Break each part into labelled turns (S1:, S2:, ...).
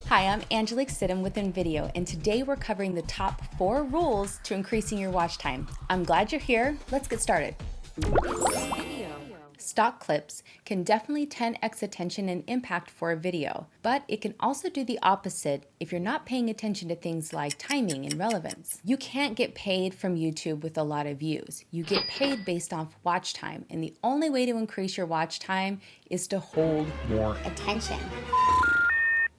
S1: Hi, I'm Angelique Sidham with InVideo, and today we're covering the top 4 rules to increasing your watch time. I'm glad you're here. Let's get started. Stock clips can definitely 10x attention and impact for a video, but it can also do the opposite if you're not paying attention to things like timing and relevance. You can't get paid from YouTube with a lot of views. You get paid based off watch time, and the only way to increase your watch time is to hold more attention.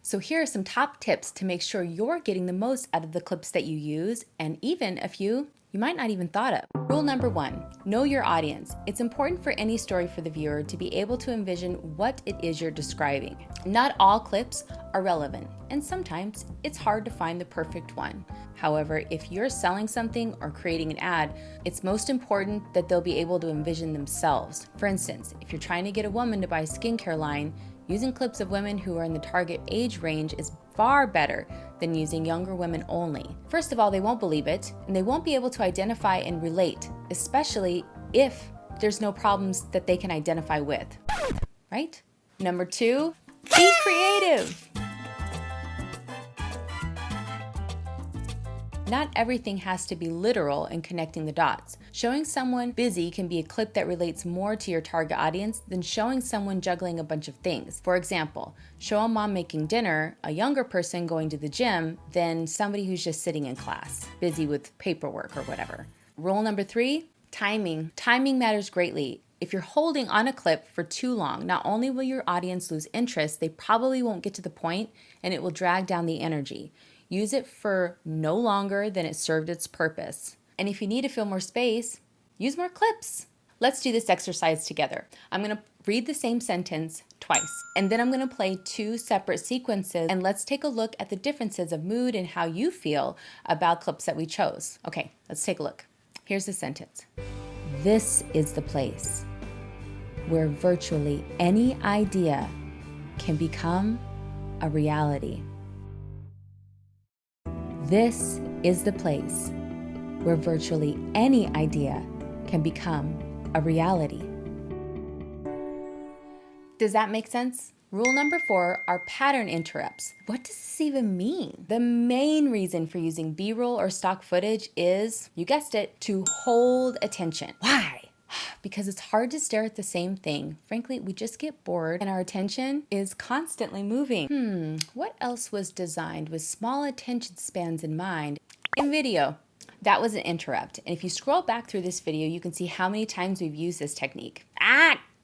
S1: So here are some top tips to make sure you're getting the most out of the clips that you use, and even a few you might not even thought of. Rule number 1, know your audience. It's important for any story for the viewer to be able to envision what it is you're describing. Not all clips are relevant, and sometimes it's hard to find the perfect one. However, if you're selling something or creating an ad, it's most important that they'll be able to envision themselves. For instance, if you're trying to get a woman to buy a skincare line, using clips of women who are in the target age range is far better than using younger women only. First of all, they won't believe it, and they won't be able to identify and relate, especially if there's no problems that they can identify with, right? Number 2, be creative. Not everything has to be literal in connecting the dots. Showing someone busy can be a clip that relates more to your target audience than showing someone juggling a bunch of things. For example, show a mom making dinner, a younger person going to the gym, than somebody who's just sitting in class, busy with paperwork or whatever. Rule number 3, timing. Timing matters greatly. If you're holding on a clip for too long, not only will your audience lose interest, they probably won't get to the point, and it will drag down the energy. Use it for no longer than it served its purpose. And if you need to fill more space, use more clips. Let's do this exercise together. I'm gonna read the same sentence twice, and then I'm gonna play 2 separate sequences, and let's take a look at the differences of mood and how you feel about clips that we chose. Okay, let's take a look. Here's the sentence. This is the place where virtually any idea can become a reality. This is the place where virtually any idea can become a reality. Does that make sense? Rule number 4 are pattern interrupts. What does this even mean? The main reason for using B-roll or stock footage is, you guessed it, to hold attention. Why? Because it's hard to stare at the same thing. Frankly, we just get bored and our attention is constantly moving. What else was designed with small attention spans in mind? InVideo. That was an interrupt. And if you scroll back through this video, you can see how many times we've used this technique.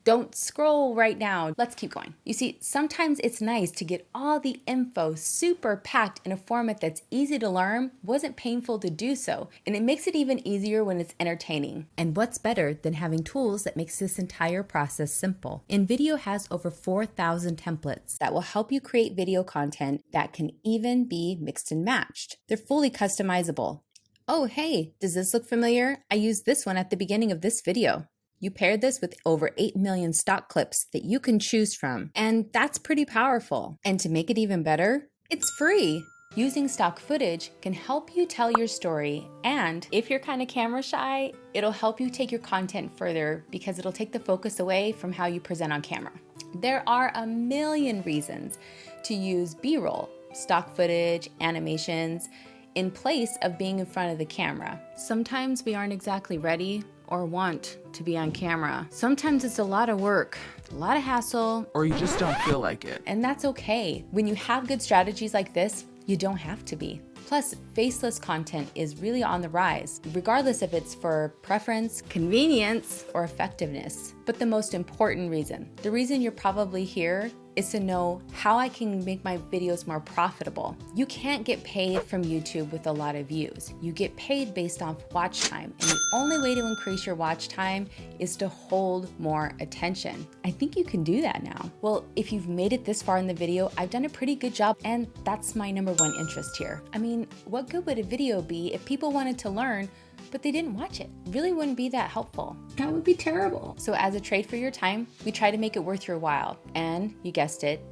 S1: Don't scroll right now. Let's keep going. You see, sometimes it's nice to get all the info super packed in a format that's easy to learn, wasn't painful to do so, and it makes it even easier when it's entertaining. And what's better than having tools that makes this entire process simple? InVideo has over 4,000 templates that will help you create video content that can even be mixed and matched. They're fully customizable. Oh, hey, does this look familiar? I used this one at the beginning of this video. You paired this with over 8 million stock clips that you can choose from, and that's pretty powerful. And to make it even better, it's free. Using stock footage can help you tell your story, and if you're kind of camera shy, it'll help you take your content further because it'll take the focus away from how you present on camera. There are a million reasons to use B-roll, stock footage, animations, in place of being in front of the camera. Sometimes we aren't exactly ready or want to be on camera. Sometimes it's a lot of work, a lot of hassle,
S2: or you just don't feel like it.
S1: And that's okay. When you have good strategies like this, you don't have to be. Plus, faceless content is really on the rise, regardless if it's for preference, convenience, or effectiveness. But the most important reason, the reason you're probably here, is to know how I can make my videos more profitable. You can't get paid from YouTube with a lot of views. You get paid based off watch time, and the only way to increase your watch time is to hold more attention. I think you can do that now. Well, if you've made it this far in the video, I've done a pretty good job, and that's my number 1 interest here. I mean, what good would a video be if people wanted to learn but they didn't watch it? Really wouldn't be that helpful. That would be terrible. So as a trade for your time, we try to make it worth your while. And you guessed it,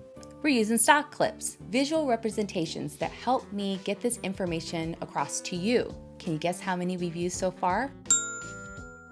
S1: we're using stock clips, visual representations that help me get this information across to you. Can you guess how many we've used so far?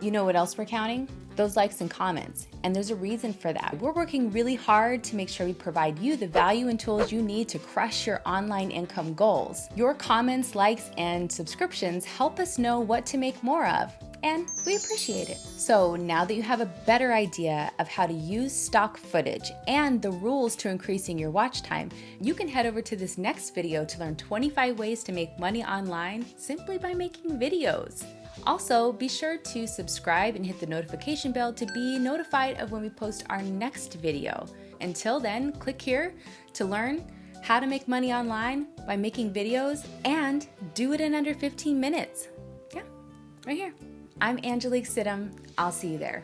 S1: You know what else we're counting? those likes and comments. And there's a reason for that. We're working really hard to make sure we provide you the value and tools you need to crush your online income goals. Your comments, likes, and subscriptions help us know what to make more of, and we appreciate it. So now that you have a better idea of how to use stock footage and the rules to increasing your watch time, you can head over to this next video to learn 25 ways to make money online simply by making videos. Also, be sure to subscribe and hit the notification bell to be notified of when we post our next video. Until then, click here to learn how to make money online by making videos and do it in under 15 minutes. Yeah, right here. I'm Angelique Sidham. I'll see you there.